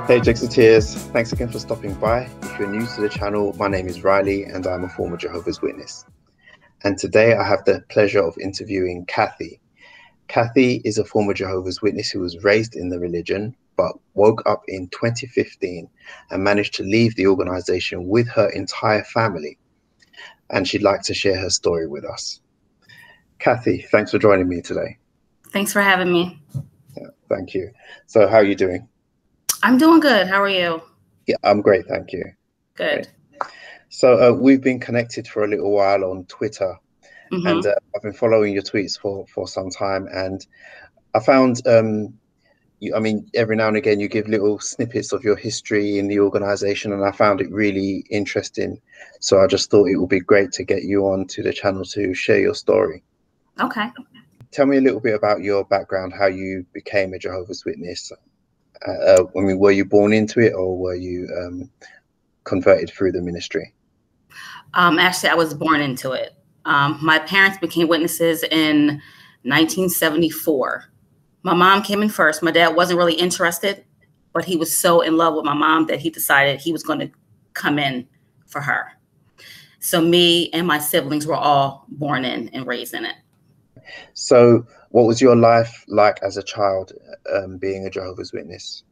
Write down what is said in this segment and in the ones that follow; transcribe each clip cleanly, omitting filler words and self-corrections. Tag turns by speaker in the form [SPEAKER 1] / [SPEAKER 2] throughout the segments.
[SPEAKER 1] Hey ExJW, thanks again for stopping by. If you're new to the channel, my name is Riley and I'm a former Jehovah's Witness. And today I have the pleasure of interviewing Kathy. Kathy is a former Jehovah's Witness who was raised in the religion, but woke up in 2015 and managed to leave the organization with her entire family. And she'd like to share her story with us. Kathy, thanks for joining me today.
[SPEAKER 2] Thanks for having me.
[SPEAKER 1] Yeah, thank you. So how are you doing?
[SPEAKER 2] I'm doing good. How are you?
[SPEAKER 1] Yeah, I'm great, thank you.
[SPEAKER 2] Good.
[SPEAKER 1] Great. So we've been connected for a little while on Twitter, and I've been following your tweets for some time, and I found, I mean, every now and again you give little snippets of your history in the organization, and I found it really interesting. So I just thought it would be great to get you on to the channel to share your story.
[SPEAKER 2] Okay.
[SPEAKER 1] Tell me a little bit about your background, how you became a Jehovah's Witness. I mean, were you born into it, or were you converted through the ministry?
[SPEAKER 2] Actually, I was born into it. My parents became witnesses in 1974. My mom came in first. My dad wasn't really interested, but he was so in love with my mom that he decided he was going to come in for her. So me and my siblings were all born in and raised in it.
[SPEAKER 1] So what was your life like as a child, being a Jehovah's Witness?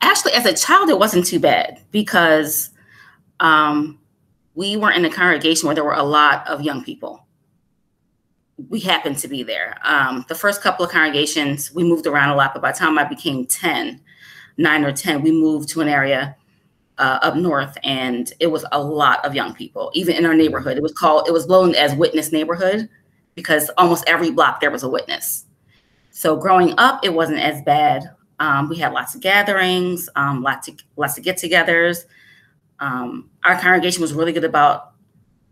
[SPEAKER 2] Actually, as a child, it wasn't too bad because we were in a congregation where there were a lot of young people. We happened to be there. The first couple of congregations, we moved around a lot, but by the time I became 9 or 10, we moved to an area up north, and it was a lot of young people, even in our neighborhood. It was known as Witness Neighborhood because almost every block there was a witness. So growing up, it wasn't as bad. We had lots of gatherings, lots of get-togethers. Our congregation was really good about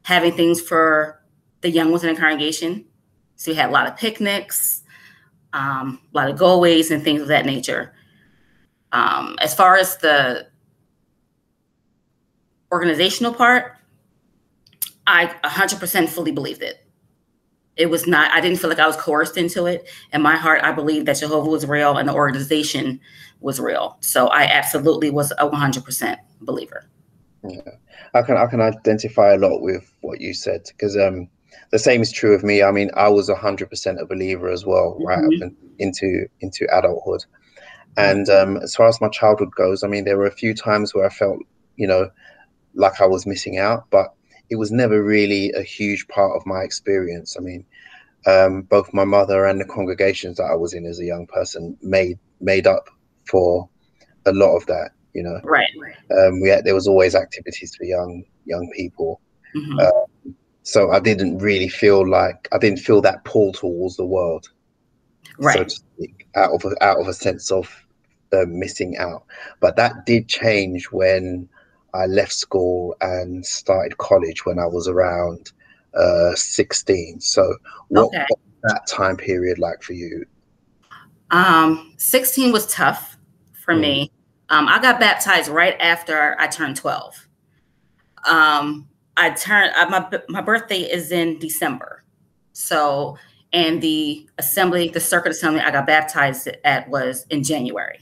[SPEAKER 2] having things for the young ones in the congregation. So we had a lot of picnics, a lot of go-aways and things of that nature. As far as the organizational part, I 100% fully believed it. It was not, I didn't feel like I was coerced into it. In my heart, I believed that Jehovah was real and the organization was real. So I absolutely was a 100% believer.
[SPEAKER 1] Yeah, I can identify a lot with what you said, because the same is true of me. I mean, I was 100% a believer as well, right up into adulthood. And as far as my childhood goes, I mean, there were a few times where I felt, you know, like I was missing out, but it was never really a huge part of my experience. I mean, both my mother and the congregations that I was in as a young person made up for a lot of that, you know.
[SPEAKER 2] Right.
[SPEAKER 1] There was always activities for young people. So I didn't really feel that pull towards the world,
[SPEAKER 2] right,
[SPEAKER 1] so to speak, out of a sense of missing out. But that did change when I left school and started college when I was around 16. So what was that time period like for you?
[SPEAKER 2] 16 was tough for me. I got baptized right after I turned 12. My birthday is in December. So, and the circuit assembly I got baptized at was in January.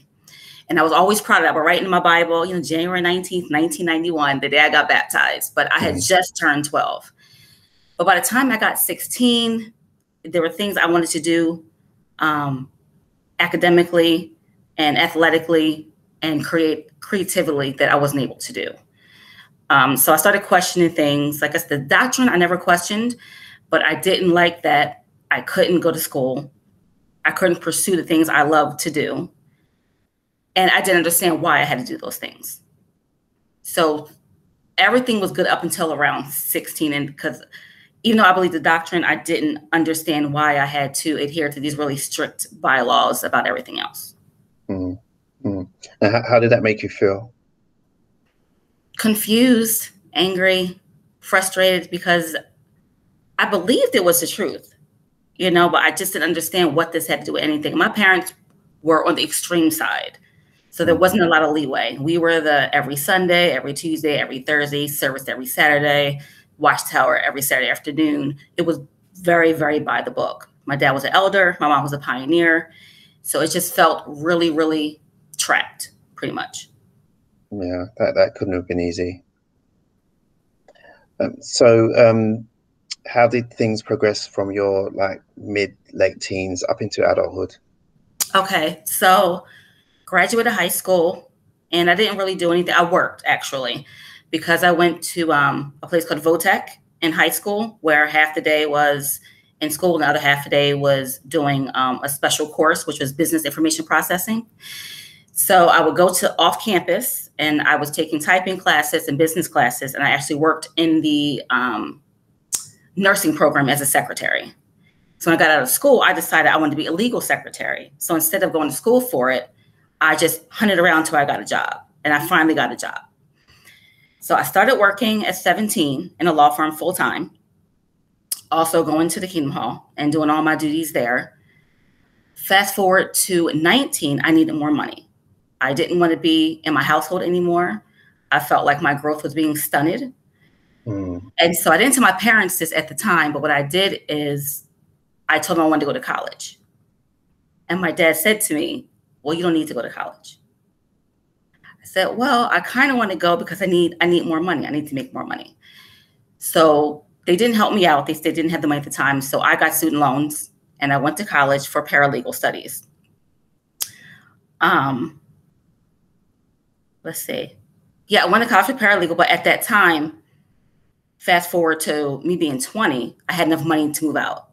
[SPEAKER 2] And I was always proud of that. But right in my Bible, you know, January 19th, 1991, the day I got baptized, but I had just turned 12. But by the time I got 16, there were things I wanted to do academically and athletically and creatively that I wasn't able to do. So I started questioning things. Like I said, the doctrine I never questioned, but I didn't like that I couldn't go to school. I couldn't pursue the things I loved to do. And I didn't understand why I had to do those things. So everything was good up until around 16. And because even though I believed the doctrine, I didn't understand why I had to adhere to these really strict bylaws about everything else.
[SPEAKER 1] And how did that make you feel?
[SPEAKER 2] Confused, angry, frustrated, because I believed it was the truth, you know, but I just didn't understand what this had to do with anything. My parents were on the extreme side. So there wasn't a lot of leeway. We were the every Sunday, every Tuesday, every Thursday, service every Saturday, watchtower every Saturday afternoon. It was very, very by the book. My dad was an elder. My mom was a pioneer. So it just felt really, really trapped. pretty much.
[SPEAKER 1] Yeah, that couldn't have been easy. How did things progress from your like late teens up into adulthood?
[SPEAKER 2] Okay, so graduated high school, and I didn't really do anything. I worked actually, because I went to a place called Votech in high school, where half the day was in school and the other half the day was doing a special course, which was business information processing. So I would go to off campus, and I was taking typing classes and business classes, and I actually worked in the nursing program as a secretary. So when I got out of school, I decided I wanted to be a legal secretary. So instead of going to school for it, I just hunted around until I got a job, and I finally got a job. So I started working at 17 in a law firm full time, also going to the Kingdom Hall and doing all my duties there. Fast forward to 19, I needed more money. I didn't want to be in my household anymore. I felt like my growth was being stunted. And so I didn't tell my parents this at the time, but what I did is I told them I wanted to go to college. And my dad said to me, well, you don't need to go to college. I said, well, I kind of want to go because I need more money. I need to make more money. So they didn't help me out. They didn't have the money at the time. So I got student loans and I went to college for paralegal studies. Let's see. Yeah, I went to college for paralegal, but at that time, fast forward to me being 20, I had enough money to move out.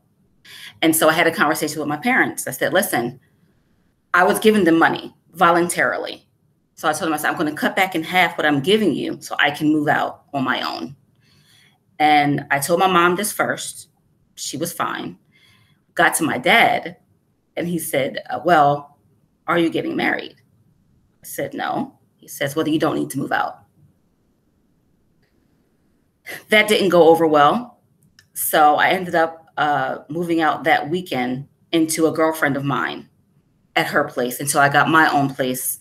[SPEAKER 2] And so I had a conversation with my parents. I said, listen, I was giving them money voluntarily. So I told them, I said, I'm going to cut back in half what I'm giving you so I can move out on my own. And I told my mom this first. She was fine. Got to my dad, and he said, well, are you getting married? I said, no. He says, well, you don't need to move out. That didn't go over well. So I ended up moving out that weekend into a girlfriend of mine at her place until I got my own place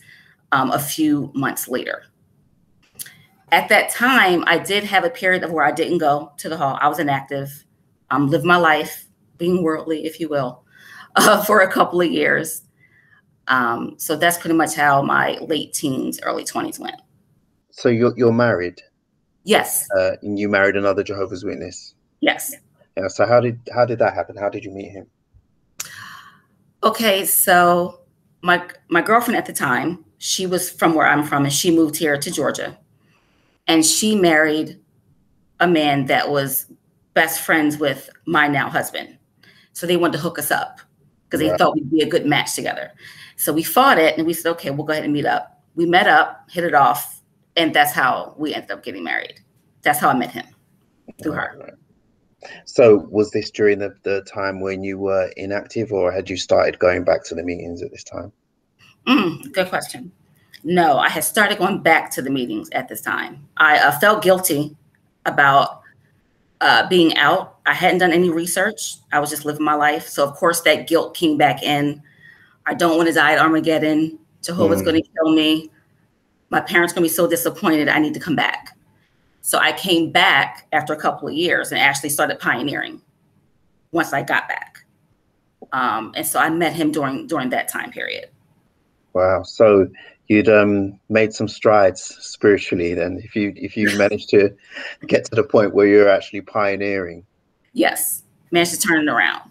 [SPEAKER 2] a few months later. At that time, I did have a period of where I didn't go to the hall. I was inactive, lived my life, being worldly, if you will, for a couple of years. So that's pretty much how my late teens, early 20s went.
[SPEAKER 1] So you're married?
[SPEAKER 2] Yes.
[SPEAKER 1] And you married another Jehovah's Witness?
[SPEAKER 2] Yes.
[SPEAKER 1] Yeah. So how did that happen? How did you meet him?
[SPEAKER 2] Okay, so my girlfriend at the time, she was from where I'm from, and she moved here to Georgia. And she married a man that was best friends with my now husband. So they wanted to hook us up because they thought we'd be a good match together. So we fought it, and we said, okay, we'll go ahead and meet up. We met up, hit it off, and that's how we ended up getting married. That's how I met him, through her.
[SPEAKER 1] Right. So was this during the time when you were inactive, or had you started going back to the meetings at this time?
[SPEAKER 2] Good question. No, I had started going back to the meetings at this time. I felt guilty about being out. I hadn't done any research. I was just living my life. So of course that guilt came back in. I don't want to die at Armageddon. Jehovah's going to kill me. My parents going to be so disappointed. I need to come back. So I came back after a couple of years and actually started pioneering once I got back. And so I met him during that time period. Wow.
[SPEAKER 1] So you'd made some strides spiritually then, if you managed to get to the point where you're actually pioneering.
[SPEAKER 2] Yes, managed to turn it around.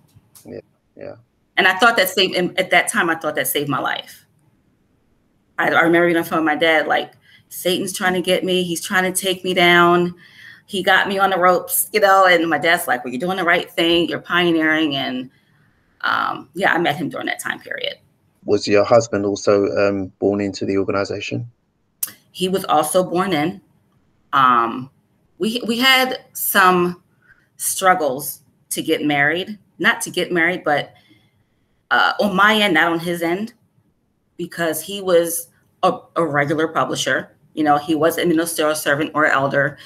[SPEAKER 1] Yeah.
[SPEAKER 2] And I thought that at that time, I thought that saved my life. I remember being on the phone with my dad, like, Satan's trying to get me. He's trying to take me down. He got me on the ropes, and my dad's like, well, you're doing the right thing. You're pioneering. And I met him during that time period.
[SPEAKER 1] Was your husband also born into the organization?
[SPEAKER 2] He was also born in. We had some struggles to get married, not to get married, but on my end, not on his end, because he was a regular publisher. He wasn't a ministerial servant or elder.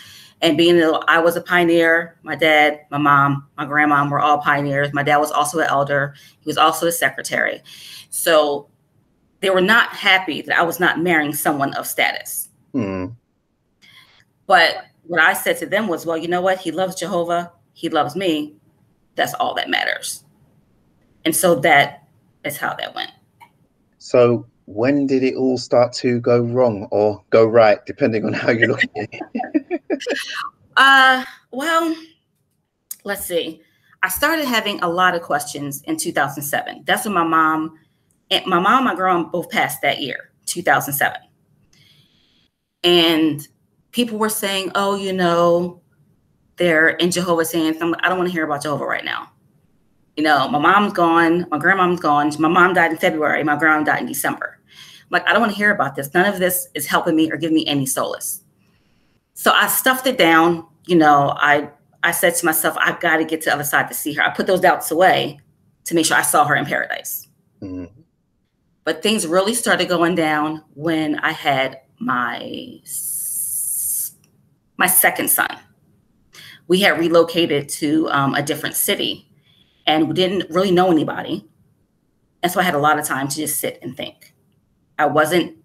[SPEAKER 2] And being that I was a pioneer, my dad, my mom, my grandma were all pioneers. My dad was also an elder. He was also a secretary. So they were not happy that I was not marrying someone of status. But what I said to them was, well, you know what? He loves Jehovah. He loves me. That's all that matters. And so that is how that went.
[SPEAKER 1] So when did it all start to go wrong or go right, depending on how you look at it?
[SPEAKER 2] Well, let's see. I started having a lot of questions in 2007. That's when my mom and my grandma both passed that year, 2007. And people were saying, oh, you know, they're in Jehovah's saying, I don't want to hear about Jehovah right now. You know, my mom's gone, my grandmom's gone. My mom died in February, my grandma died in December. I'm like, I don't want to hear about this. None of this is helping me or giving me any solace. So I stuffed it down. You know, I said to myself, I've got to get to the other side to see her. I put those doubts away to make sure I saw her in paradise. Mm-hmm. But things really started going down when I had my second son. We had relocated to a different city and we didn't really know anybody. And so I had a lot of time to just sit and think. I wasn't,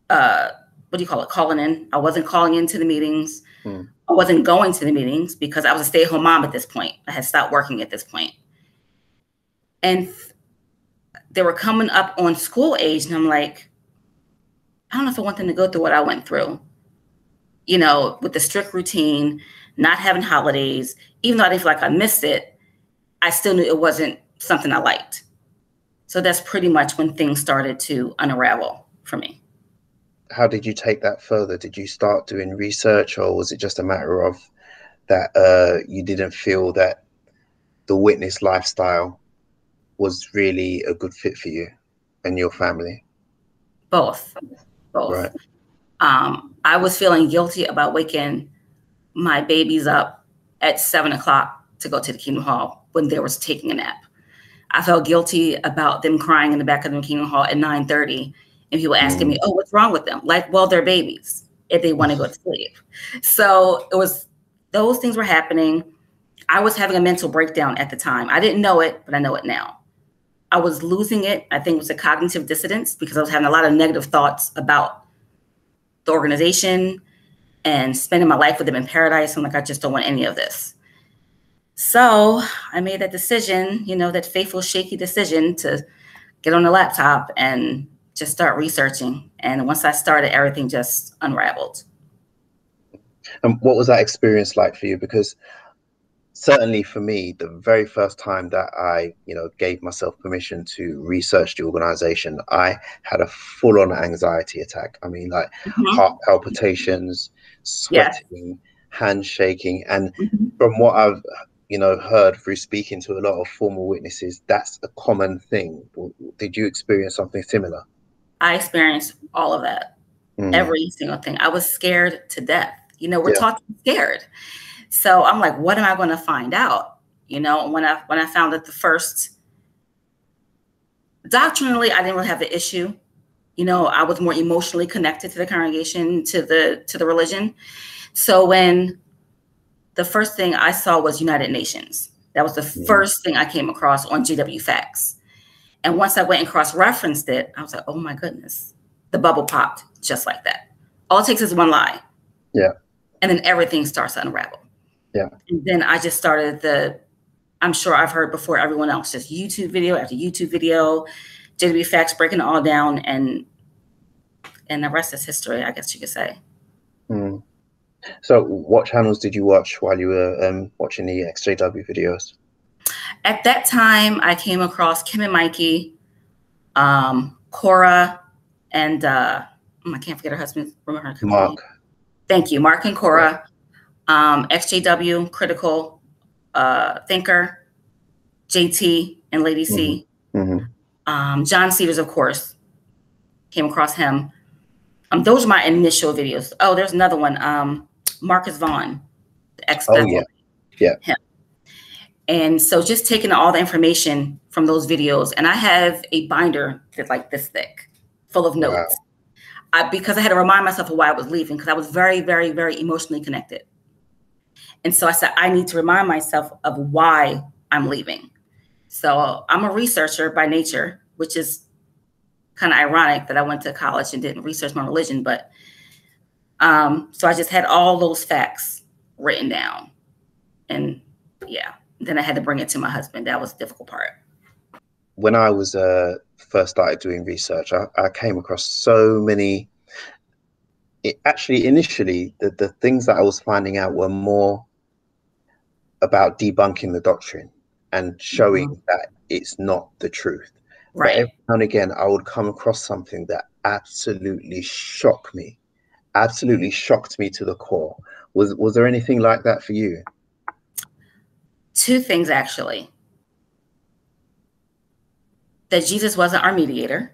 [SPEAKER 2] calling in. I wasn't calling into the meetings. I wasn't going to the meetings because I was a stay-at-home mom at this point. I had stopped working at this point. And they were coming up on school age. And I'm like, I don't know if I want them to go through what I went through, you know, with the strict routine, not having holidays. Even though I didn't feel like I missed it, I still knew it wasn't something I liked. So that's pretty much when things started to unravel for me.
[SPEAKER 1] How did you take that further? Did you start doing research, or was it just a matter of that you didn't feel that the witness lifestyle was really a good fit for you and your family?
[SPEAKER 2] Both. Right. I was feeling guilty about waking my babies up at 7 o'clock to go to the Kingdom Hall when they were taking a nap. I felt guilty about them crying in the back of the Kingdom Hall at 9:30. And people asking me, oh, what's wrong with them? Like, well, they're babies if they want to go to sleep. So it was, those things were happening. I was having a mental breakdown at the time. I didn't know it, but I know it now. I was losing it. I think it was a cognitive dissonance because I was having a lot of negative thoughts about the organization and spending my life with them in paradise. I'm like, I just don't want any of this. So I made that decision, you know, that fateful, shaky decision to get on the laptop and just start researching. And once I started, everything just unraveled.
[SPEAKER 1] And what was that experience like for you? Because certainly for me, the very first time that I, you know, gave myself permission to research the organization, I had a full-on anxiety attack. I mean, like heart palpitations, sweating, hand shaking. And from what I've, you know, heard through speaking to a lot of former witnesses, that's a common thing. Did you experience something similar?
[SPEAKER 2] I experienced all of that, every single thing. I was scared to death. You know, we're taught to be scared. So I'm like, what am I going to find out? You know, when I found that the first, doctrinally, I didn't really have the issue. You know, I was more emotionally connected to the congregation, to the religion. So when the first thing I saw was United Nations, that was the first thing I came across on GW Facts. And once I went and cross-referenced it, I was like, oh my goodness, the bubble popped just like that. All it takes is one lie. Yeah. And then everything starts to unravel. Yeah. And then I just started I'm sure I've heard before everyone else, just YouTube video after YouTube video, GW Facts breaking it all down, and the rest is history, I guess you could say.
[SPEAKER 1] So what channels did you watch while you were watching the ExJW videos?
[SPEAKER 2] At that time, I came across Kim and Mikey, Cora, and I can't forget her husband. Remember her company? Mark. Thank you, Mark and Cora. ExJW, Critical Thinker, JT, and Lady C. John Cedars, of course, came across him. Those are my initial videos. Oh, there's another one. Marcus Vaughn, the ex-Bethel. Him. And so just taking all the information from those videos, and I have a binder that's like this thick, full of notes. Wow. Because I had to remind myself of why I was leaving, because I was very, very, very emotionally connected. And so I said, I need to remind myself of why I'm leaving. So I'm a researcher by nature, which is kind of ironic that I went to college and didn't research my religion. But so I just had all those facts written down. And yeah. Then I had to bring it to my husband. That was the difficult part.
[SPEAKER 1] when I was first started doing research, I came across so many. Actually, initially, the things that I was finding out were more about debunking the doctrine and showing that it's not the truth. But
[SPEAKER 2] Right.
[SPEAKER 1] every now and again, I would come across something that absolutely shocked me to the core. Was there anything like that for you?
[SPEAKER 2] Two things, actually. That Jesus wasn't our mediator.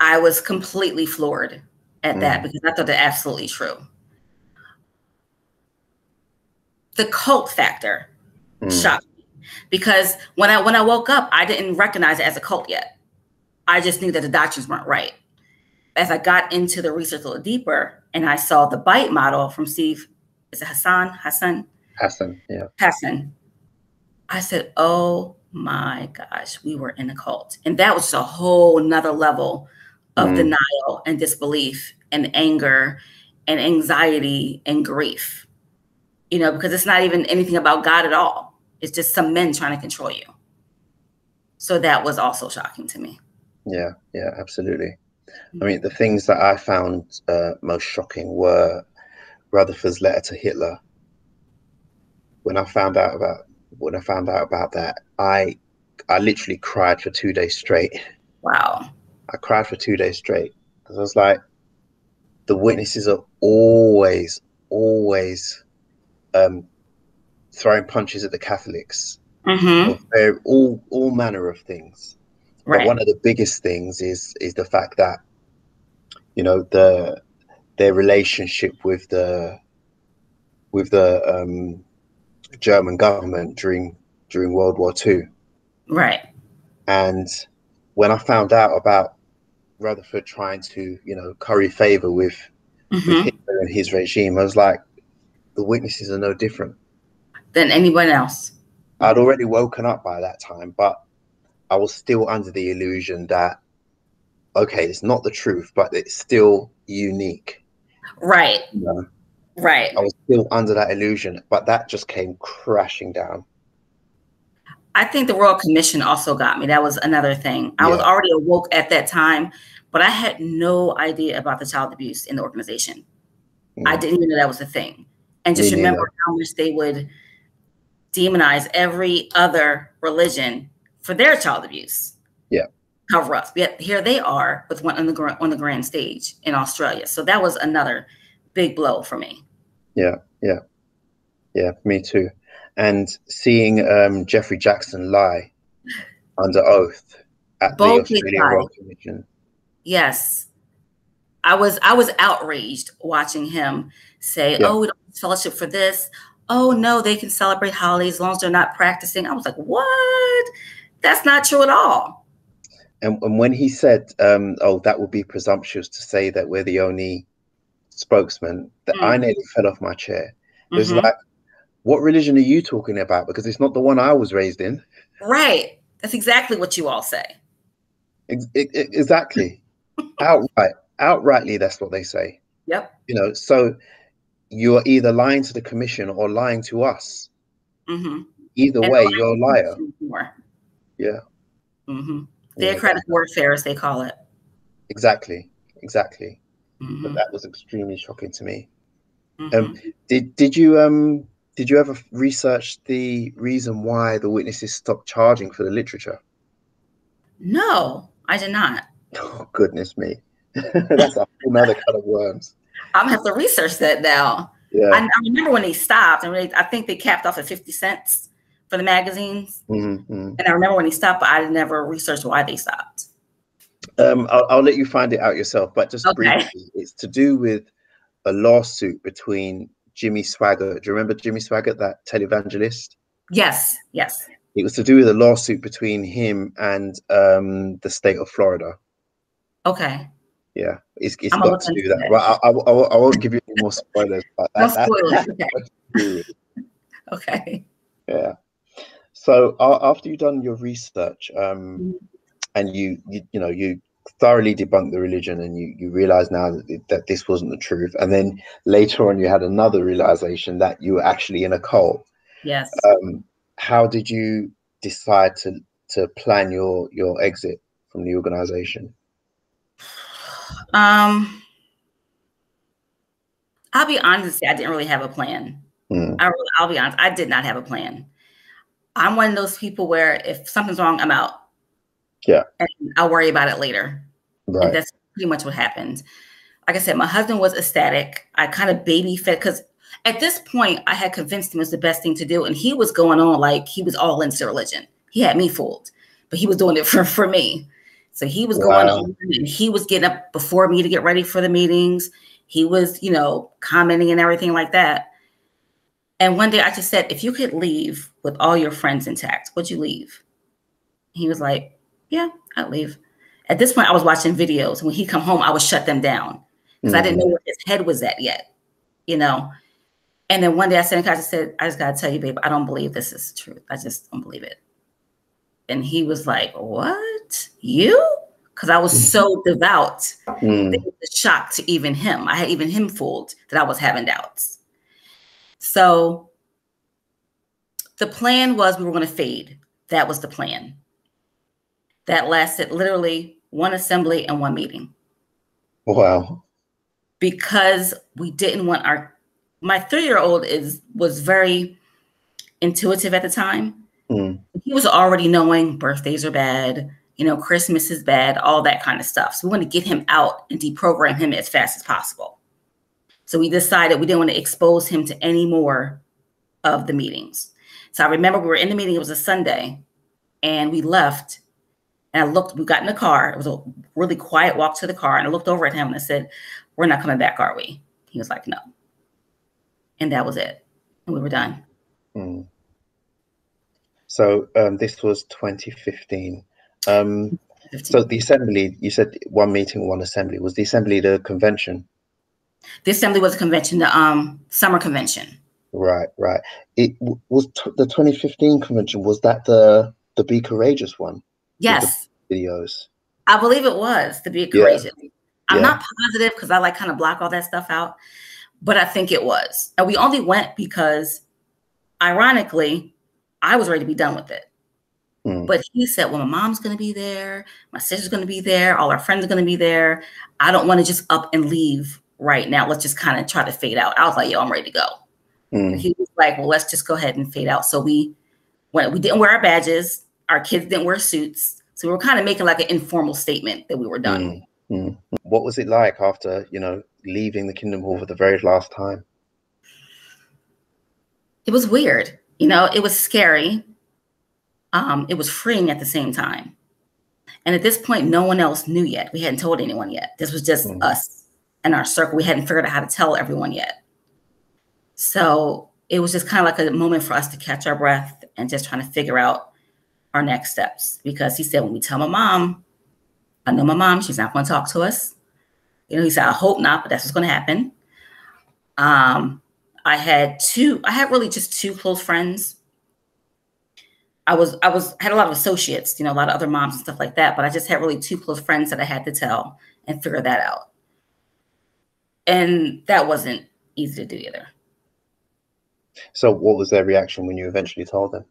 [SPEAKER 2] I was completely floored at that because I thought that absolutely true. The cult factor shocked me because when I woke up, I didn't recognize it as a cult yet. I just knew that the doctrines weren't right. As I got into the research a little deeper and I saw the bite model from Steve, is it Hassan,
[SPEAKER 1] yeah.
[SPEAKER 2] Hassan. I said, oh my gosh, we were in a cult. And that was a whole nother level of denial and disbelief and anger and anxiety and grief, you know, because it's not even anything about God at all. It's just some men trying to control you. So that was also shocking to me.
[SPEAKER 1] Yeah, absolutely. I mean, the things that I found most shocking were Rutherford's letter to Hitler. When I found out about that, I literally cried for 2 days straight.
[SPEAKER 2] Wow.
[SPEAKER 1] I cried for 2 days straight because I was like, the witnesses are always throwing punches at the Catholics, all manner of things.
[SPEAKER 2] Right.
[SPEAKER 1] But one of the biggest things is the fact that, you know, their relationship with the German government during World War II.
[SPEAKER 2] Right.
[SPEAKER 1] And when I found out about Rutherford trying to, you know, curry favor with Hitler and his regime, I was like, the witnesses are no different
[SPEAKER 2] than anyone else.
[SPEAKER 1] I'd already woken up by that time, but I was still under the illusion that, okay, it's not the truth, but it's still unique.
[SPEAKER 2] Right.
[SPEAKER 1] You know?
[SPEAKER 2] Right.
[SPEAKER 1] I was still under that illusion, but that just came crashing down.
[SPEAKER 2] I think the Royal Commission also got me. That was another thing. I was already awoke at that time, but I had no idea about the child abuse in the organization. I didn't even know that was a thing. And just remember how much they would demonize every other religion for their child abuse.
[SPEAKER 1] Yeah.
[SPEAKER 2] Cover ups. Yet here they are with one on the grand stage in Australia. So that was another big blow for me.
[SPEAKER 1] Yeah, me too. And seeing Jeffrey Jackson lie under oath at the Australian Royal Commission.
[SPEAKER 2] Yes. I was outraged watching him say, oh, we don't fellowship for this. Oh, no, they can celebrate holidays as long as they're not practicing. I was like, what? That's not true at all.
[SPEAKER 1] And when he said, oh, that would be presumptuous to say that we're the only spokesman, that I nearly fell off my chair. It was like, what religion are you talking about? Because it's not the one I was raised in.
[SPEAKER 2] Right. That's exactly what you all say.
[SPEAKER 1] Exactly. Outrightly, that's what they say.
[SPEAKER 2] Yep.
[SPEAKER 1] You know, so you are either lying to the commission or lying to us. Either way, you're a liar. Yeah.
[SPEAKER 2] Theocratic warfare, as they call it.
[SPEAKER 1] Exactly. But that was extremely shocking to me. Did you ever research the reason why the witnesses stopped charging for the literature?
[SPEAKER 2] No, I did not.
[SPEAKER 1] Oh, goodness me. That's a whole nother kind of worms.
[SPEAKER 2] I'm gonna have to research that now.
[SPEAKER 1] Yeah.
[SPEAKER 2] I remember when they stopped, and I think they capped off at 50 cents for the magazines. And I remember when they stopped, but I never researched why they stopped.
[SPEAKER 1] I'll let you find it out yourself, but just briefly, it's to do with a lawsuit between Jimmy Swaggart. Do you remember Jimmy Swaggart, that televangelist?
[SPEAKER 2] Yes.
[SPEAKER 1] It was to do with a lawsuit between him and the state of Florida.
[SPEAKER 2] Okay.
[SPEAKER 1] Yeah, it's got to do that. Well, I won't give you any more spoilers. But
[SPEAKER 2] no spoilers. Okay. Okay.
[SPEAKER 1] Yeah. So after you've done your research, and you thoroughly debunked the religion, and you realize now that this wasn't the truth, and then later on you had another realization that you were actually in a cult.
[SPEAKER 2] Yes.
[SPEAKER 1] How did you decide to to plan your exit from the organization?
[SPEAKER 2] I'll be honest and say I didn't really have a plan. I'll be honest, I did not have a plan. I'm one of those people where if something's wrong, I'm out.
[SPEAKER 1] Yeah.
[SPEAKER 2] And I'll worry about it later.
[SPEAKER 1] Right.
[SPEAKER 2] And that's pretty much what happened. Like I said, my husband was ecstatic. I kind of baby fed, because at this point I had convinced him it was the best thing to do. And he was going on like he was all into religion. He had me fooled, but he was doing it for me. So he was going on, and he was getting up before me to get ready for the meetings. He was, you know, commenting and everything like that. And one day I just said, if you could leave with all your friends intact, would you leave? He was like, yeah, I'd leave. At this point, I was watching videos. When he come home, I would shut them down because I didn't know where his head was at yet, you know? And then one day I said, I just got to tell you, babe, I don't believe this is the truth. I just don't believe it. And he was like, what? You? Because I was so devout. It was a shock to even him. I had even him fooled that I was having doubts. So the plan was we were going to fade. That was the plan. That lasted literally one assembly and one meeting.
[SPEAKER 1] Wow.
[SPEAKER 2] Because we didn't want my 3-year-old was very intuitive at the time. He was already knowing birthdays are bad, you know, Christmas is bad, all that kind of stuff. So we wanted to get him out and deprogram him as fast as possible. So we decided we didn't want to expose him to any more of the meetings. So I remember we were in the meeting, it was a Sunday, and we left. And we got in the car. It was a really quiet walk to the car. And I looked over at him and I said, we're not coming back, are we? He was like, no. And that was it. And we were done.
[SPEAKER 1] So this was 2015. So the assembly, you said one meeting, one assembly. Was the assembly the convention?
[SPEAKER 2] The assembly was a convention, the summer convention.
[SPEAKER 1] Right. It was the 2015 convention. Was that the Be Courageous one?
[SPEAKER 2] Yes.
[SPEAKER 1] Videos.
[SPEAKER 2] I believe it was the Be Courageous. I'm not positive because I like kind of block all that stuff out, but I think it was. And we only went because, ironically, I was ready to be done with it. But he said, well, my mom's going to be there. My sister's going to be there. All our friends are going to be there. I don't want to just up and leave right now. Let's just kind of try to fade out. I was like, yo, I'm ready to go. And he was like, well, let's just go ahead and fade out. So we didn't wear our badges. Our kids didn't wear suits. So we were kind of making like an informal statement that we were done.
[SPEAKER 1] What was it like after, you know, leaving the Kingdom Hall for the very last time?
[SPEAKER 2] It was weird. You know, it was scary. It was freeing at the same time. And at this point, no one else knew yet. We hadn't told anyone yet. This was just us and our circle. We hadn't figured out how to tell everyone yet. So it was just kind of like a moment for us to catch our breath and just trying to figure out our next steps. Because he said, when we tell my mom, I know my mom, she's not going to talk to us. You know, he said, I hope not, but that's what's going to happen. I had really just two close friends. I had a lot of associates, you know, a lot of other moms and stuff like that, but I just had really two close friends that I had to tell and figure that out. And that wasn't easy to do either.
[SPEAKER 1] So what was their reaction when you eventually told them?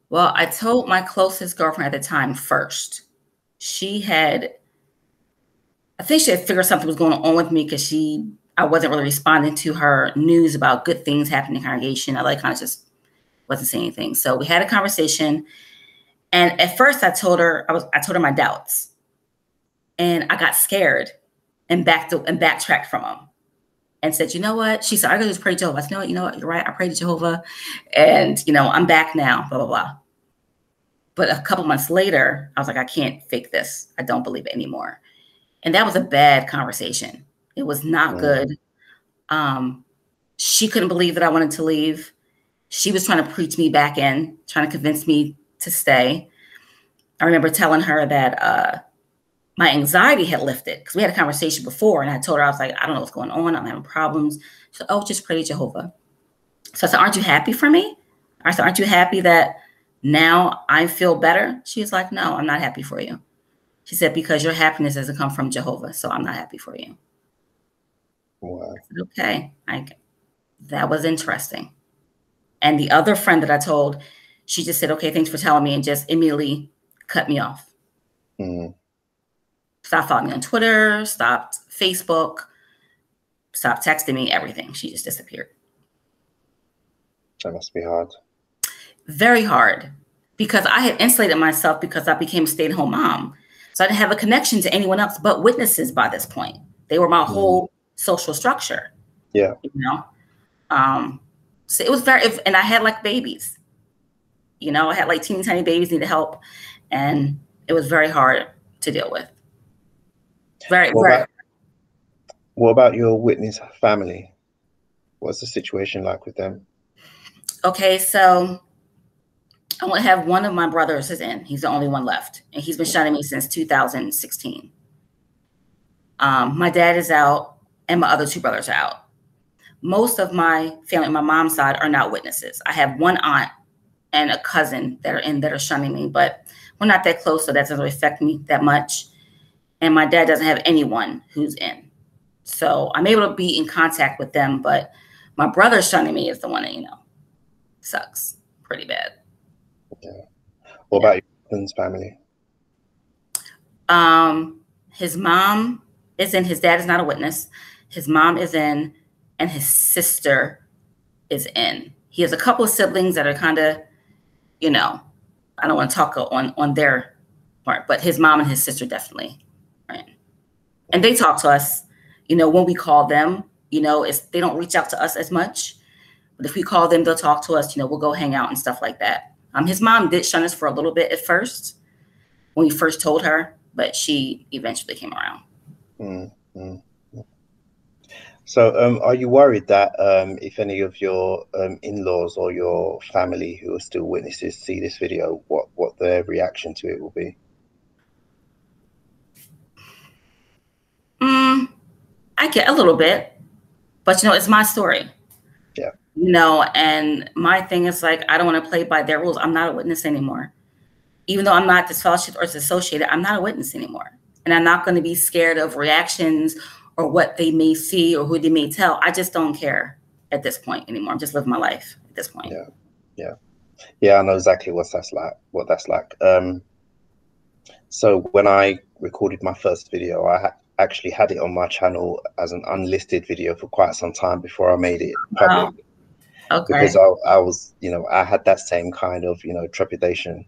[SPEAKER 2] Well, I told my closest girlfriend at the time first. I think she had figured something was going on with me because I wasn't really responding to her news about good things happening in the congregation. I kind of just wasn't saying anything. So we had a conversation, and at first I told her my doubts, and I got scared and backtracked from them and said, you know what? She said, I gotta just pray to Jehovah. I said, you know what? You're right. I prayed to Jehovah, and you know, I'm back now, blah, blah, blah. But a couple months later, I was like, I can't fake this. I don't believe it anymore. And that was a bad conversation. It was not good. She couldn't believe that I wanted to leave. She was trying to preach me back in, trying to convince me to stay. I remember telling her that my anxiety had lifted because we had a conversation before, and I told her, I was like, I don't know what's going on. I'm having problems. She said, oh, just pray to Jehovah. So I said, aren't you happy for me? I said, aren't you happy that now I feel better? She was like, no, I'm not happy for you. She said, because your happiness doesn't come from Jehovah, so I'm not happy for you.
[SPEAKER 1] Wow.
[SPEAKER 2] I said, okay. That was interesting. And the other friend that I told, She just said, okay, thanks for telling me, and just immediately cut me off. Stopped following me on Twitter, stopped Facebook, stopped texting me, everything. She just disappeared.
[SPEAKER 1] That must be hard.
[SPEAKER 2] Very hard, because I had insulated myself because I became a stay-at-home mom. So I didn't have a connection to anyone else but witnesses by this point. They were my whole social structure.
[SPEAKER 1] Yeah.
[SPEAKER 2] You know? So it was and I had like babies. You know, I had like teeny tiny babies, needed help. And it was very hard to deal with. What
[SPEAKER 1] about your witness family? What's the situation like with them?
[SPEAKER 2] Okay, so I only have one of my brothers is in. He's the only one left. And he's been shunning me since 2016. My dad is out and my other two brothers are out. Most of my family on my mom's side are not witnesses. I have one aunt and a cousin that are shunning me, but we're not that close, so that doesn't affect me that much. And my dad doesn't have anyone who's in. So I'm able to be in contact with them, but my brother shunning me is the one that, you know, sucks pretty bad.
[SPEAKER 1] Yeah. What about your husband's family?
[SPEAKER 2] His mom is in. His dad is not a witness. His mom is in, and his sister is in. He has a couple of siblings that are kind of, you know, I don't want to talk on their part, but his mom and his sister definitely are in. And they talk to us, you know, when we call them, you know, they don't reach out to us as much. But if we call them, they'll talk to us, you know, we'll go hang out and stuff like that. His mom did shun us for a little bit at first when we first told her, but she eventually came around.
[SPEAKER 1] So are you worried that if any of your in-laws or your family who are still witnesses see this video, what their reaction to it will be?
[SPEAKER 2] I get a little bit, but, you know, it's my story.
[SPEAKER 1] Yeah.
[SPEAKER 2] You know, and my thing is like, I don't want to play by their rules. I'm not a witness anymore. Even though I'm not disfellowshipped or associated, I'm not a witness anymore. And I'm not going to be scared of reactions or what they may see or who they may tell. I just don't care at this point anymore. I'm just living my life at this point.
[SPEAKER 1] Yeah, I know exactly what that's like. So when I recorded my first video, I actually had it on my channel as an unlisted video for quite some time before I made it public.
[SPEAKER 2] Okay.
[SPEAKER 1] Because I was, you know, I had that same kind of, you know, trepidation,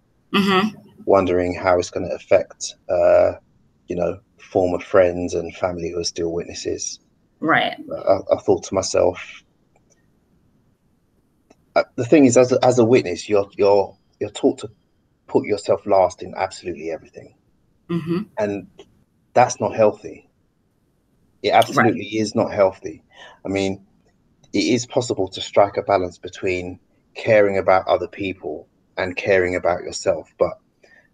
[SPEAKER 1] wondering how it's going to affect, you know, former friends and family who are still witnesses.
[SPEAKER 2] Right.
[SPEAKER 1] I thought to myself, the thing is, as a witness, you're taught to put yourself last in absolutely everything, and that's not healthy. It absolutely is not healthy. I mean, it is possible to strike a balance between caring about other people and caring about yourself, but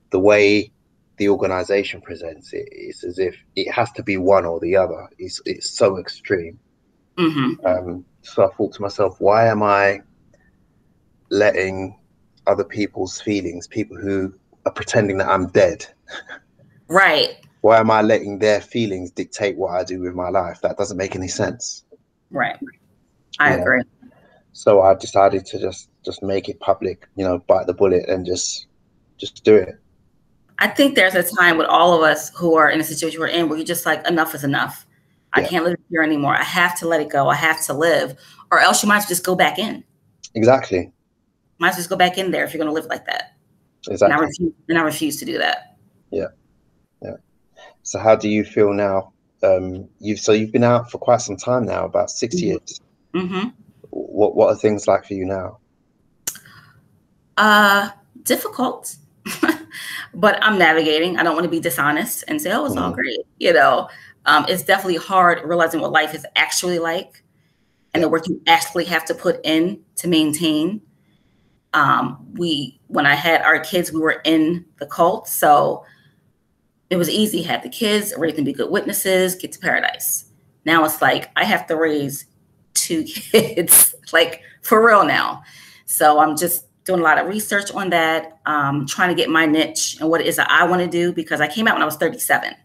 [SPEAKER 1] the way the organization presents it is as if it has to be one or the other. It's so extreme. So I thought to myself, why am I letting other people's feelings, people who are pretending that I'm dead,
[SPEAKER 2] right?
[SPEAKER 1] Why am I letting their feelings dictate what I do with my life? That doesn't make any sense.
[SPEAKER 2] Right. I agree.
[SPEAKER 1] So I decided to just make it public, you know, bite the bullet and just do it.
[SPEAKER 2] I think there's a time with all of us who are in a situation we're in where you're just like, enough is enough. I can't live here anymore. I have to let it go. I have to live, or else you might as well just go back in.
[SPEAKER 1] Exactly.
[SPEAKER 2] Might as well just go back in there if you're going to live like that.
[SPEAKER 1] Exactly.
[SPEAKER 2] And I refuse to do that.
[SPEAKER 1] Yeah. So how do you feel now? You've been out for quite some time now, about 6 years. What are things like for you now?
[SPEAKER 2] Difficult, but I'm navigating. I don't want to be dishonest and say, oh, it's all great. You know, it's definitely hard realizing what life is actually like and the work you actually have to put in to maintain. When I had our kids, we were in the cult. So it was easy. Had the kids, raise them to be good witnesses, get to paradise. Now it's like, I have to raise 2 kids, like for real now. So I'm just doing a lot of research on that, trying to get my niche and what it is that I want to do, because I came out when I was 37. You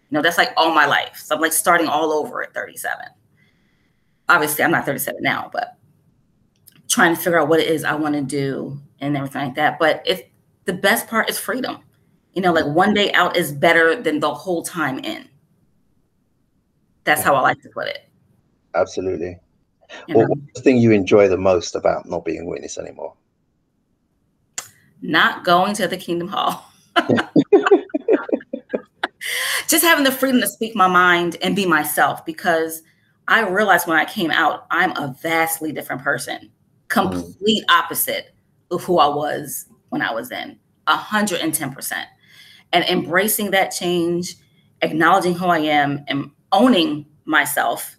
[SPEAKER 2] know, that's like all my life. So I'm like starting all over at 37. Obviously, I'm not 37 now, but trying to figure out what it is I want to do and everything like that. But the best part is freedom. You know, like one day out is better than the whole time in. That's how I like to put it.
[SPEAKER 1] Absolutely. What's the thing you enjoy the most about not being a witness anymore?
[SPEAKER 2] Not going to the Kingdom Hall. Just having the freedom to speak my mind and be myself, because I realized when I came out, I'm a vastly different person, complete opposite of who I was when I was in, 110%. And embracing that change, acknowledging who I am and owning myself,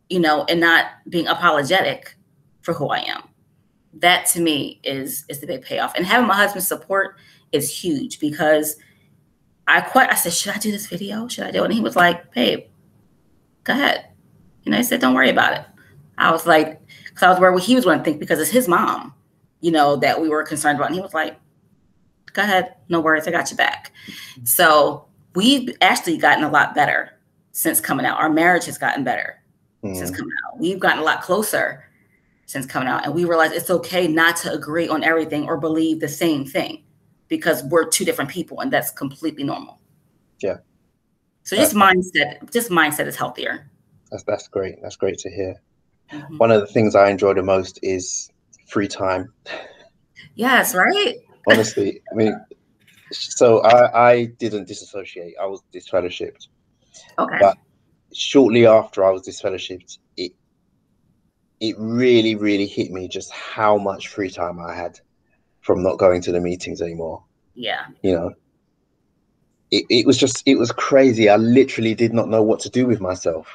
[SPEAKER 2] you know, and not being apologetic for who I am. That to me is the big payoff. And having my husband's support is huge, because I said, should I do this video? Should I do it? And he was like, babe, go ahead. You know, he said, don't worry about it. I was like, because I was worried what he was going to think, because it's his mom, you know, that we were concerned about. And he was like, go ahead. No worries. I got you back. So we've actually gotten a lot better since coming out. Our marriage has gotten better since coming out. We've gotten a lot closer since coming out. And we realized it's okay not to agree on everything or believe the same thing, because we're two different people, and that's completely normal.
[SPEAKER 1] Yeah.
[SPEAKER 2] So just mindset is healthier.
[SPEAKER 1] That's great. That's great to hear. One of the things I enjoy the most is free time.
[SPEAKER 2] Yes, right?
[SPEAKER 1] Honestly, I mean, so I didn't disassociate. I was disfellowshipped.
[SPEAKER 2] Okay.
[SPEAKER 1] But shortly after I was disfellowshipped, it really, really hit me just how much free time I had from not going to the meetings anymore.
[SPEAKER 2] Yeah.
[SPEAKER 1] You know, it was crazy. I literally did not know what to do with myself.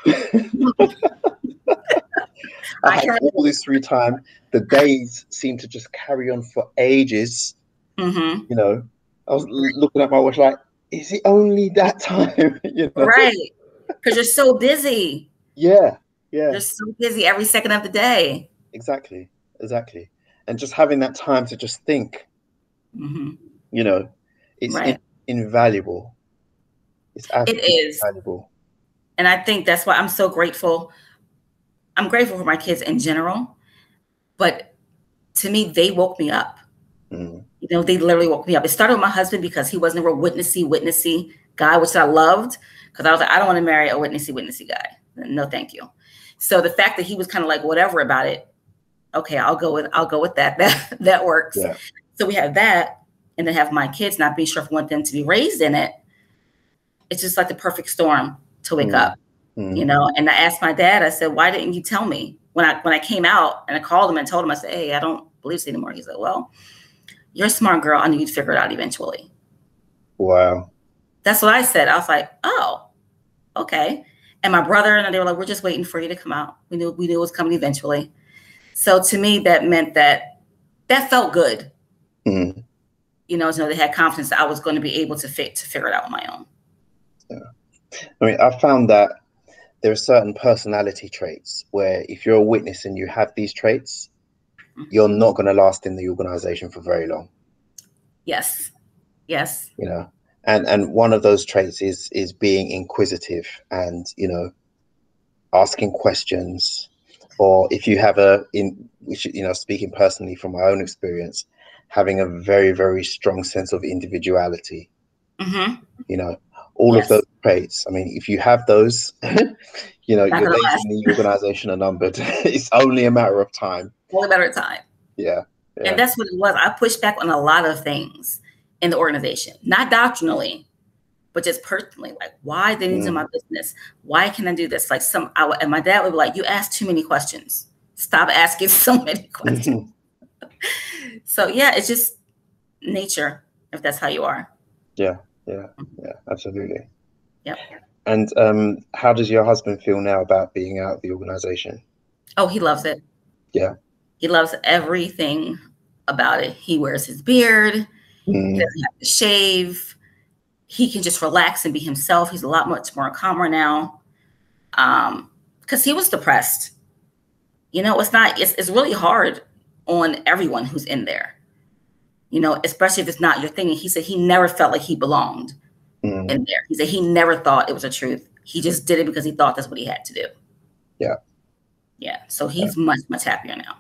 [SPEAKER 1] I had all this free time. The days seemed to just carry on for ages. You know, I was looking at my watch like, is it only that time? You know?
[SPEAKER 2] Right. Because you're so busy.
[SPEAKER 1] Yeah.
[SPEAKER 2] You're so busy every second of the day.
[SPEAKER 1] Exactly. And just having that time to just think, you know, it's invaluable. It's absolutely invaluable.
[SPEAKER 2] And I think that's why I'm so grateful. I'm grateful for my kids in general, but to me, they woke me up. You know, they literally woke me up. It started with my husband, because he wasn't a real witnessy guy, which I loved, because I was like, I don't want to marry a witnessy guy. No, thank you. So the fact that he was kind of like whatever about it, okay, I'll go with that. That works. Yeah. So we have that, and then have my kids not be sure if I want them to be raised in it. It's just like the perfect storm to wake up, you know. And I asked my dad, I said, why didn't you tell me when I came out? And I called him and told him, I said, hey, I don't believe this anymore. He said, well, you're a smart girl. I knew you'd figure it out eventually.
[SPEAKER 1] Wow.
[SPEAKER 2] That's what I said. I was like, oh, okay. And my brother and they were like, we're just waiting for you to come out. We knew it was coming eventually. So to me, that meant that felt good. You know, to know they had confidence that I was going to be able to figure it out on my own.
[SPEAKER 1] Yeah. I mean, I found that there are certain personality traits where if you're a witness and you have these traits, you're not going to last in the organization for very long.
[SPEAKER 2] Yes.
[SPEAKER 1] You know, and one of those traits is being inquisitive and, you know, asking questions, or if you have you know, speaking personally from my own experience, having a very, very strong sense of individuality. You know, all of those traits. I mean, if you have those, you know, your days in the organization are numbered. It's only a matter of time. Yeah.
[SPEAKER 2] And that's what it was. I pushed back on a lot of things in the organization, not doctrinally, but just personally. Like, why they need to my business? Why can I do this? Like and my dad would be like, you ask too many questions. Stop asking so many questions. So yeah, it's just nature, if that's how you are.
[SPEAKER 1] Yeah, absolutely.
[SPEAKER 2] Yeah.
[SPEAKER 1] And how does your husband feel now about being out of the organization?
[SPEAKER 2] Oh, he loves it.
[SPEAKER 1] Yeah.
[SPEAKER 2] He loves everything about it. He wears his beard. He doesn't have to shave. He can just relax and be himself. He's a lot much more calmer now. Because he was depressed. You know, it's really hard on everyone who's in there. You know, especially if it's not your thing. And he said he never felt like he belonged in there. He said he never thought it was the truth. He just did it because he thought that's what he had to do.
[SPEAKER 1] Yeah.
[SPEAKER 2] Yeah. So he's much, much happier now.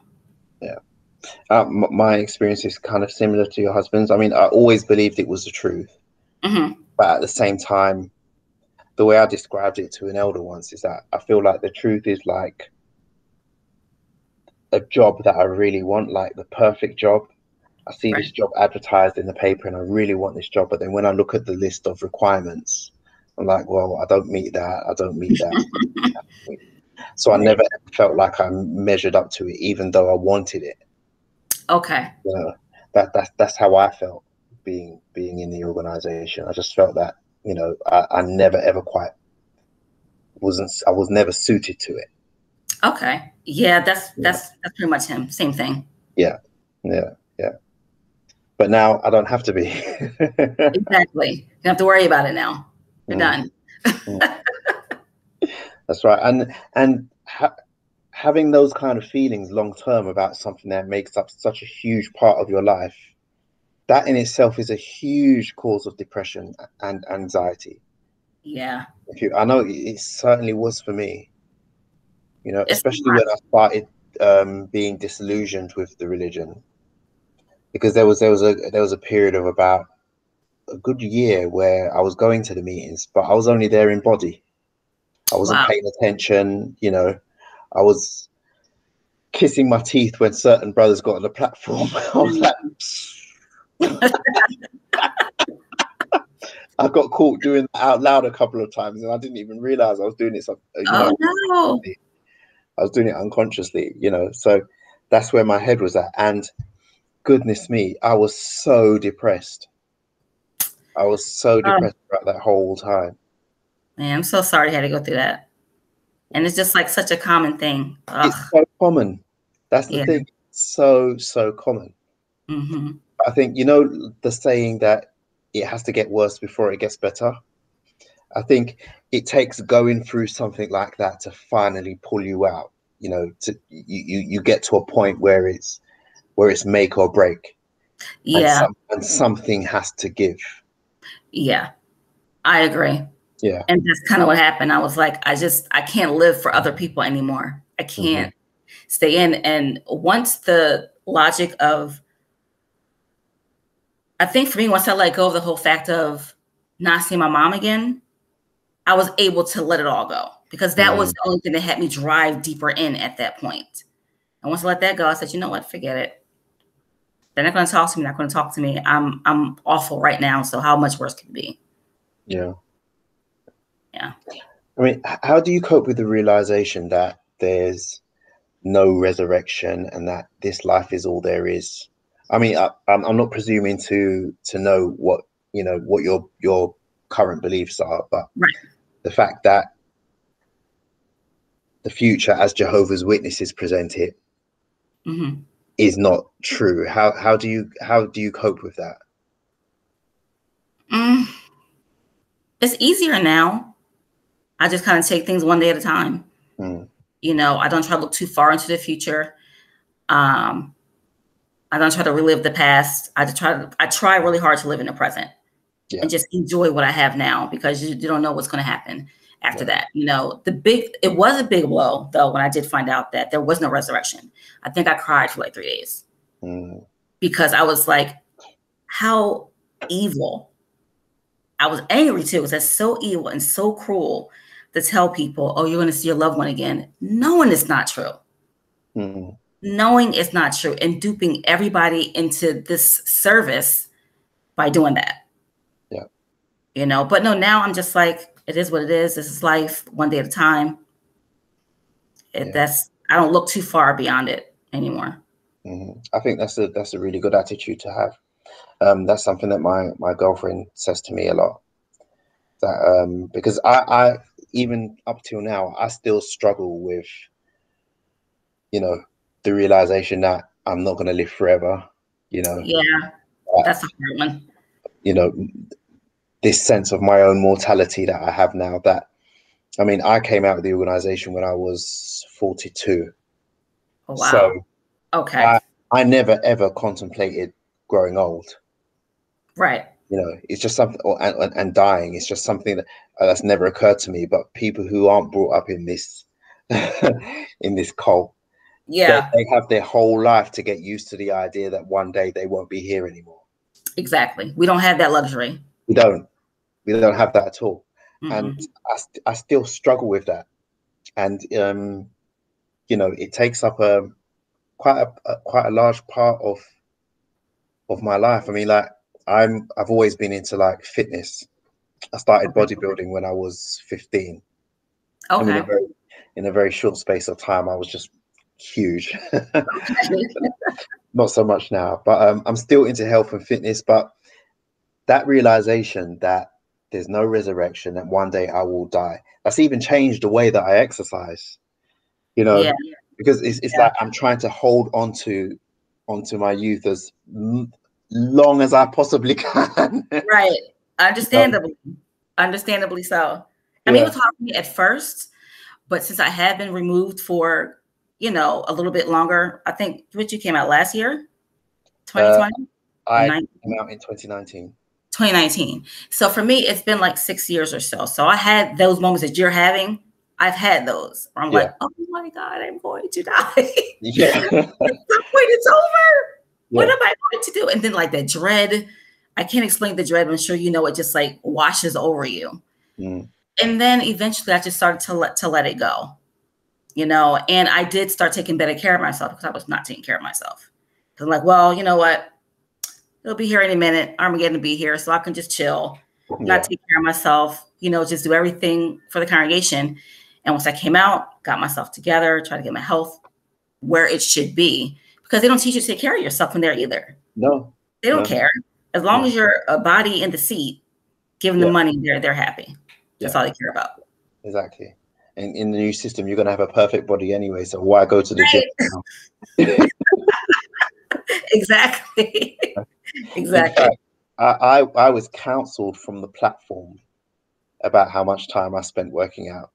[SPEAKER 1] Yeah. My experience is kind of similar to your husband's. I mean, I always believed it was the truth, but at the same time, the way I described it to an elder once is that I feel like the truth is like a job that I really want, like the perfect job. I see this job advertised in the paper and I really want this job. But then when I look at the list of requirements, I'm like, well, I don't meet that. I don't meet that. So I never felt like I measured up to it, even though I wanted it.
[SPEAKER 2] Okay.
[SPEAKER 1] You know, that's how I felt being in the organization. I just felt that, you know, I never ever quite I was never suited to it.
[SPEAKER 2] Okay. Yeah, that's pretty much him. Same thing.
[SPEAKER 1] Yeah. But now I don't have to be.
[SPEAKER 2] Exactly. You don't have to worry about it now. You're done.
[SPEAKER 1] That's right. And having those kind of feelings long term about something that makes up such a huge part of your life, that in itself is a huge cause of depression and anxiety.
[SPEAKER 2] Yeah.
[SPEAKER 1] I know it certainly was for me, you know,
[SPEAKER 2] It's
[SPEAKER 1] especially
[SPEAKER 2] hard.
[SPEAKER 1] when I started being disillusioned with the religion, because there was a period of about a good year where I was going to the meetings, but I was only there in body. I wasn't
[SPEAKER 2] Wow.
[SPEAKER 1] paying attention, you know. I was kissing my teeth when certain brothers got on the platform. I was like, I got caught doing that out loud a couple of times, and I didn't even realize I was doing it. You know,
[SPEAKER 2] No.
[SPEAKER 1] I was doing it unconsciously. You know, so that's where my head was at. And goodness me, I was so depressed. I was so depressed throughout that whole time.
[SPEAKER 2] Man, I'm so sorry you had to go through that. And it's just like such a common thing. Ugh.
[SPEAKER 1] It's so common. That's the thing. So common. I think, you know, the saying that it has to get worse before it gets better. I think it takes going through something like that to finally pull you out. You know, you get to a point where it's make or break.
[SPEAKER 2] Yeah.
[SPEAKER 1] And something has to give.
[SPEAKER 2] Yeah. I agree.
[SPEAKER 1] Yeah.
[SPEAKER 2] And that's kind of what happened. I was like, I can't live for other people anymore. I can't stay in. And once the logic of, I think for me, once I let go of the whole fact of not seeing my mom again, I was able to let it all go, because that was the only thing that had me drive deeper in at that point. And once I let that go, I said, you know what, forget it. They're not going to talk to me. Not going to talk to me. I'm awful right now. So how much worse can it be?
[SPEAKER 1] Yeah.
[SPEAKER 2] Yeah.
[SPEAKER 1] I mean, how do you cope with the realization that there's no resurrection and that this life is all there is? I mean, I'm not presuming to know what, you know, what your current beliefs are, but the fact that the future as Jehovah's Witnesses present it is not true. How do you cope with that?
[SPEAKER 2] It's easier now. I just kind of take things one day at a time. You know, I don't try to look too far into the future. I don't try to relive the past. I try really hard to live in the present and just enjoy what I have now, because you don't know what's going to happen after that. You know, it was a big blow though when I did find out that there was no resurrection. I think I cried for like 3 days because I was like, how evil. I was angry too, because that's so evil and so cruel to tell people, oh, you're going to see your loved one again, knowing it's not true. Knowing it's not true and duping everybody into this service by doing that.
[SPEAKER 1] Yeah.
[SPEAKER 2] You know, but no, now I'm just like, it is what it is. This is life, one day at a time. I don't look too far beyond it anymore.
[SPEAKER 1] I think that's a really good attitude to have. That's something that my girlfriend says to me a lot. That because I even up till now, I still struggle with, you know, the realization that I'm not going to live forever. You know.
[SPEAKER 2] Yeah, that's a hard one.
[SPEAKER 1] You know, this sense of my own mortality that I have now. That, I mean, I came out of the organization when I was 42.
[SPEAKER 2] Oh, wow.
[SPEAKER 1] So
[SPEAKER 2] okay.
[SPEAKER 1] I never ever contemplated growing old.
[SPEAKER 2] Right.
[SPEAKER 1] You know, it's just something, and dying. It's just something that's never occurred to me. But people who aren't brought up in this in this cult,
[SPEAKER 2] Yeah,
[SPEAKER 1] they have their whole life to get used to the idea that one day they won't be here anymore.
[SPEAKER 2] exactly. We don't have that luxury.
[SPEAKER 1] We don't. We don't have that at all. And
[SPEAKER 2] Mm-mm.
[SPEAKER 1] I still struggle with that. And you know, it takes up quite a large part of my life. I mean, like I've always been into like fitness. I started
[SPEAKER 2] Okay.
[SPEAKER 1] bodybuilding when I was 15. And
[SPEAKER 2] Okay.
[SPEAKER 1] in a very short space of time, I was just huge.
[SPEAKER 2] Okay.
[SPEAKER 1] Not so much now, but I'm still into health and fitness. But that realization that there's no resurrection, that one day I will die, that's even changed the way that I exercise, you know,
[SPEAKER 2] Yeah.
[SPEAKER 1] because it's
[SPEAKER 2] Yeah.
[SPEAKER 1] like I'm trying to hold onto my youth as long as I possibly can.
[SPEAKER 2] Right.
[SPEAKER 1] You know?
[SPEAKER 2] Understandably. Understandably so. I mean, it
[SPEAKER 1] Yeah.
[SPEAKER 2] was hard for me at first, but since I have been removed for, a little bit longer, I think Richie came out last year,
[SPEAKER 1] Uh,
[SPEAKER 2] 2020 or
[SPEAKER 1] I came
[SPEAKER 2] 19.
[SPEAKER 1] out in 2019.
[SPEAKER 2] 2019. So for me, it's been like 6 years or so. So I had those moments that you're having. I've had those where I'm
[SPEAKER 1] Yeah.
[SPEAKER 2] like, oh my God, I'm going to die.
[SPEAKER 1] Yeah.
[SPEAKER 2] At some point, it's over. What
[SPEAKER 1] Yeah.
[SPEAKER 2] am I going to do? And then like that dread, I can't explain the dread. I'm sure you know it just like washes over you.
[SPEAKER 1] Mm.
[SPEAKER 2] And then eventually I just started to let it go, and I did start taking better care of myself because I was not taking care of myself. Because I'm like, well, you know what? It'll be here any minute. Armageddon will be here, so I can just chill, not
[SPEAKER 1] Yeah.
[SPEAKER 2] take care of myself, just do everything for the congregation. And once I came out, got myself together, try to get my health where it should be, because they don't teach you to take care of yourself in there either.
[SPEAKER 1] No.
[SPEAKER 2] They don't
[SPEAKER 1] No.
[SPEAKER 2] care. As long
[SPEAKER 1] No.
[SPEAKER 2] as you're a body in the seat, giving them
[SPEAKER 1] Yeah.
[SPEAKER 2] money, they're happy. That's
[SPEAKER 1] Yeah.
[SPEAKER 2] all they care about.
[SPEAKER 1] Exactly. And in the new system, you're gonna have a perfect body anyway. So why go to the gym
[SPEAKER 2] Right.
[SPEAKER 1] now?
[SPEAKER 2] Exactly.
[SPEAKER 1] In
[SPEAKER 2] Exactly.
[SPEAKER 1] fact, I was counseled from the platform about how much time I spent working out.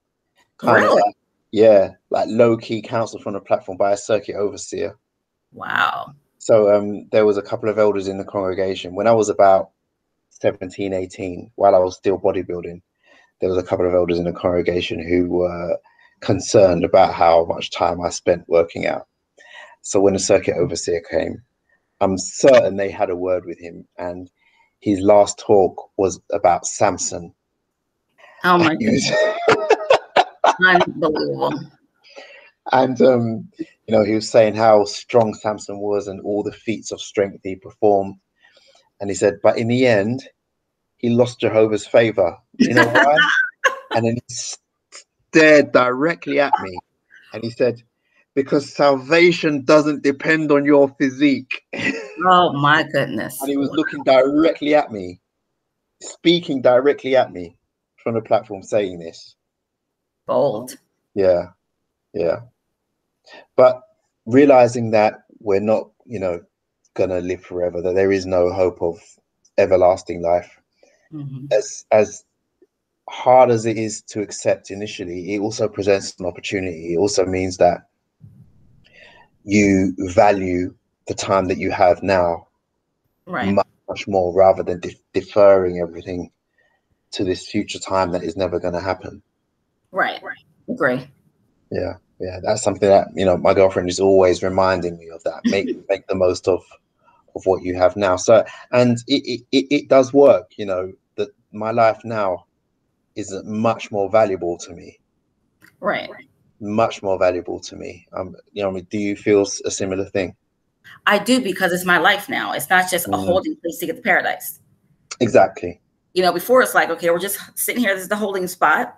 [SPEAKER 1] Kind of
[SPEAKER 2] Really?
[SPEAKER 1] like, yeah, like low key counsel from the platform by a circuit overseer.
[SPEAKER 2] Wow.
[SPEAKER 1] So there was a couple of elders in the congregation when I was about 17, 18, while I was still bodybuilding. There was a couple of elders in the congregation who were concerned about how much time I spent working out. So when the circuit overseer came, I'm certain they had a word with him, and his last talk was about Samson.
[SPEAKER 2] Oh my goodness. Unbelievable.
[SPEAKER 1] And he was saying how strong Samson was and all the feats of strength he performed. And he said, but in the end, he lost Jehovah's favor. You know why? And then he stared directly at me and he said, because salvation doesn't depend on your physique.
[SPEAKER 2] Oh my goodness.
[SPEAKER 1] And he was looking directly at me, speaking directly at me from the platform saying this.
[SPEAKER 2] Bold.
[SPEAKER 1] Yeah, yeah. But realizing that we're not, gonna live forever, that there is no hope of everlasting life.
[SPEAKER 2] Mm-hmm.
[SPEAKER 1] As hard as it is to accept initially, it also presents an opportunity. It also means that you value the time that you have now
[SPEAKER 2] Right.
[SPEAKER 1] much, much more rather than deferring everything to this future time that is never going to happen.
[SPEAKER 2] Right. Agree.
[SPEAKER 1] Yeah, yeah, that's something that my girlfriend is always reminding me of. That make the most of what you have now. So, and it does work. That my life now is much more valuable to me.
[SPEAKER 2] Right.
[SPEAKER 1] Much more valuable to me. Do you feel a similar thing?
[SPEAKER 2] I do, because it's my life now. It's not just a
[SPEAKER 1] Mm,
[SPEAKER 2] holding place to get to paradise.
[SPEAKER 1] exactly.
[SPEAKER 2] Before it's like, okay, we're just sitting here. This is the holding spot.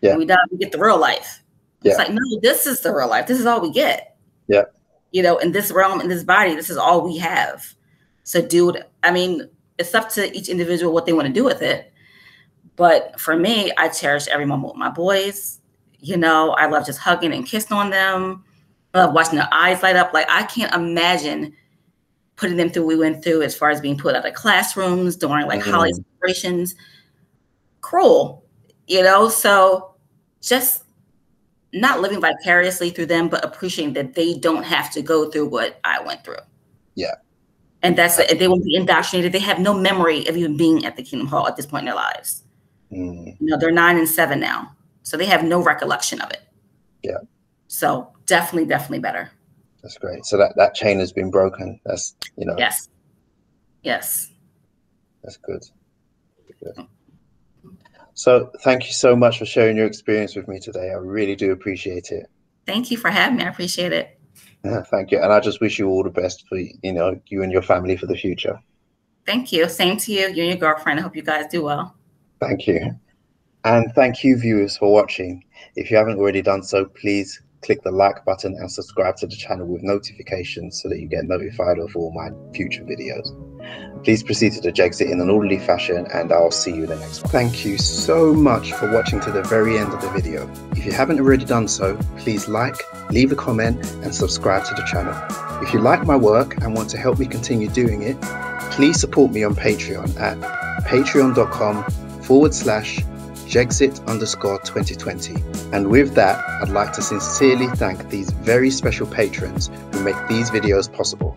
[SPEAKER 1] Yeah.
[SPEAKER 2] When we die, we get the real life. It's
[SPEAKER 1] Yeah.
[SPEAKER 2] like, no, this is the real life. This is all we get.
[SPEAKER 1] Yeah.
[SPEAKER 2] In this realm, in this body, this is all we have. So, dude, I mean, it's up to each individual what they want to do with it. But for me, I cherish every moment with my boys. I love just hugging and kissing on them. I love watching their eyes light up. Like, I can't imagine putting them through what we went through as far as being put out of classrooms during like holiday celebrations. Cruel, so just not living vicariously through them, but appreciating that they don't have to go through what I went through.
[SPEAKER 1] Yeah.
[SPEAKER 2] And that's it. They won't be indoctrinated. They have no memory of even being at the Kingdom Hall at this point in their lives. They're 9 and 7 now. So they have no recollection of it.
[SPEAKER 1] Yeah.
[SPEAKER 2] So definitely better.
[SPEAKER 1] That's great. So that chain has been broken. That's, you know.
[SPEAKER 2] Yes. Yes.
[SPEAKER 1] That's good. Good. So thank you so much for sharing your experience with me today. I really do appreciate it.
[SPEAKER 2] Thank you for having me. I appreciate it.
[SPEAKER 1] Yeah, thank you. And I just wish you all the best for, you know, you and your family for the future.
[SPEAKER 2] Thank you. Same to you. You and your girlfriend. I hope you guys do well.
[SPEAKER 1] Thank you. And thank you, viewers, for watching. If you haven't already done so, please click the like button and subscribe to the channel with notifications so that you get notified of all my future videos. Please proceed to the Jexit in an orderly fashion, and I'll see you in the next one. Thank you so much for watching to the very end of the video. If you haven't already done so, please like, leave a comment and subscribe to the channel. If you like my work and want to help me continue doing it, please support me on Patreon at patreon.com/Jexit_2020. And with that, I'd like to sincerely thank these very special patrons who make these videos possible.